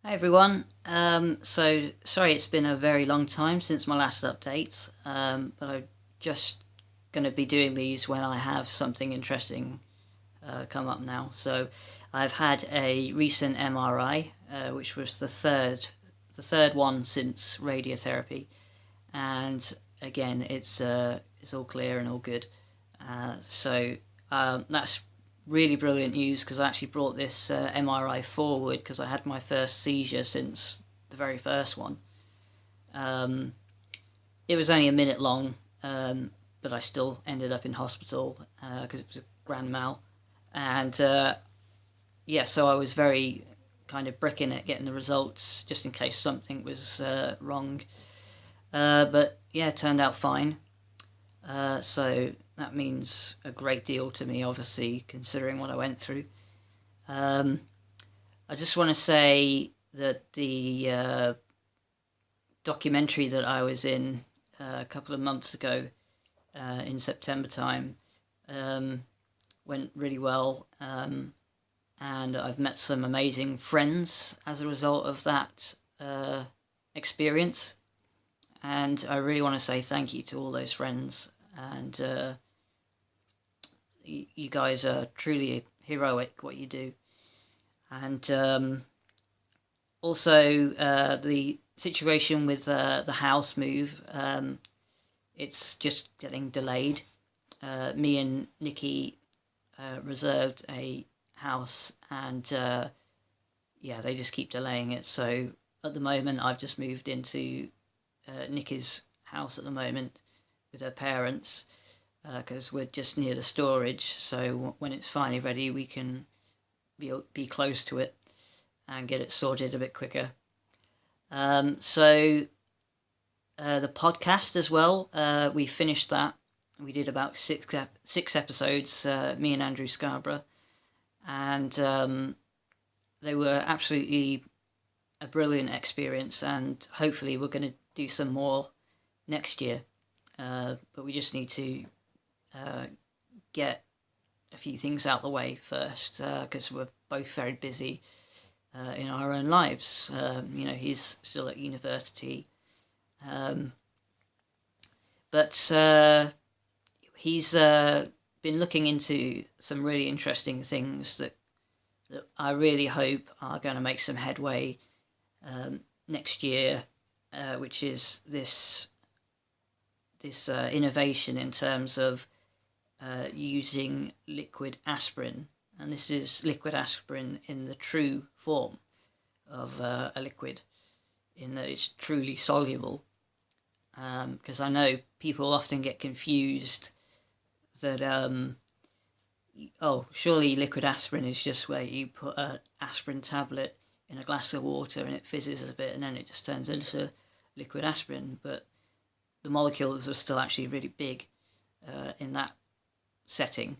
Hi everyone. So sorry it's been a very long time since my last update, but I'm just going to be doing these when I have something interesting come up now. So I've had a recent MRI, which was the third one since radiotherapy, and again it's all clear and all good. That's really brilliant news because I actually brought this MRI forward because I had my first seizure since the very first one. Um, it was only a minute long, but I still ended up in hospital because it was a grand mal. And yeah, so I was very kind of bricking it, getting the results just in case something was wrong. But yeah, it turned out fine. So that means a great deal to me, obviously, considering what I went through. Um, I just want to say that the documentary that I was in a couple of months ago in September time went really well, and I've met some amazing friends as a result of that experience. And I really want to say thank you to all those friends. And you guys are truly heroic what you do. And also the situation with the house move, it's just getting delayed. Me and Nikki reserved a house, and yeah, they just keep delaying it. So at the moment, I've just moved into Nikki's house at the moment with her parents because we're just near the storage. So when it's finally ready, we can be close to it and get it sorted a bit quicker. So the podcast as well, we finished that. We did about six episodes, me and Andrew Scarborough, and they were absolutely a brilliant experience, and hopefully we're going to do some more next year. But we just need to get a few things out the way first because we're both very busy in our own lives. He's still at university, but he's been looking into some really interesting things that I really hope are going to make some headway next year, which is this innovation in terms of using liquid aspirin. And this is liquid aspirin in the true form of a liquid, in that it's truly soluble. Because I know people often get confused that, surely liquid aspirin is just where you put an aspirin tablet in a glass of water and it fizzes a bit and then it just turns into liquid aspirin. But the molecules are still actually really big in that setting.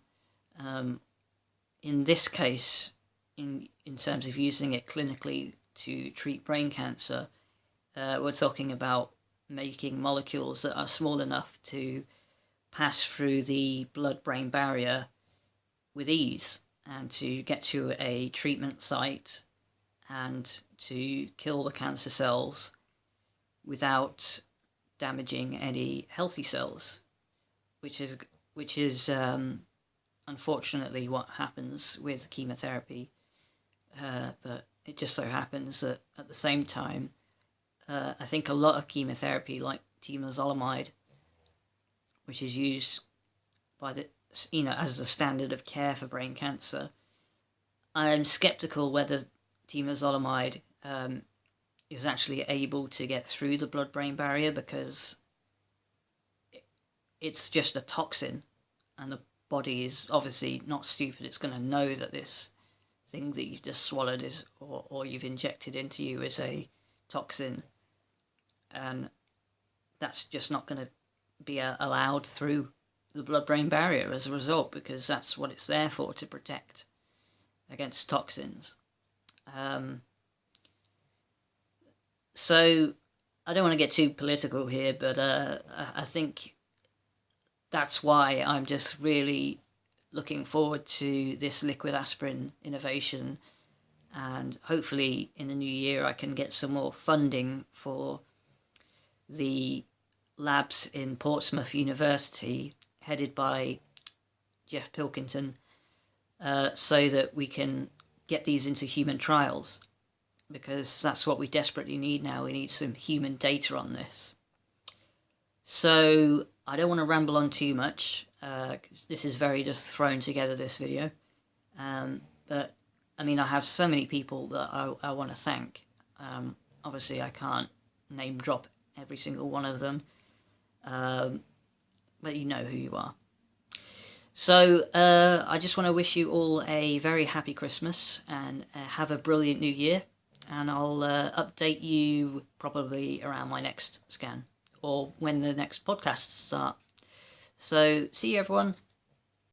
In this case, in terms of using it clinically to treat brain cancer, we're talking about making molecules that are small enough to pass through the blood-brain barrier with ease and to get to a treatment site and to kill the cancer cells without damaging any healthy cells, which is unfortunately what happens with chemotherapy. But it just so happens that at the same time, I think a lot of chemotherapy, like temozolomide, which is used by as the standard of care for brain cancer, I'm skeptical whether temozolomide is actually able to get through the blood-brain barrier because it's just a toxin, and the body is obviously not stupid. It's going to know that this thing that you've just swallowed is, or you've injected into you, is a toxin, and that's just not going to be allowed through the blood-brain barrier as a result, because that's what it's there for, to protect against toxins. So I don't want to get too political here, but I think that's why I'm just really looking forward to this liquid aspirin innovation, and hopefully in the new year I can get some more funding for the labs in Portsmouth University, headed by Jeff Pilkington, so that we can get these into human trials, because that's what we desperately need now. We need some human data on this. So I don't want to ramble on too much, because this is very just thrown together, this video. But I mean, I have so many people that I want to thank. Obviously I can't name drop every single one of them, but you know who you are. So I just want to wish you all a very happy Christmas, and have a brilliant new year, and I'll update you probably around my next scan, or when the next podcasts start. So see you, everyone.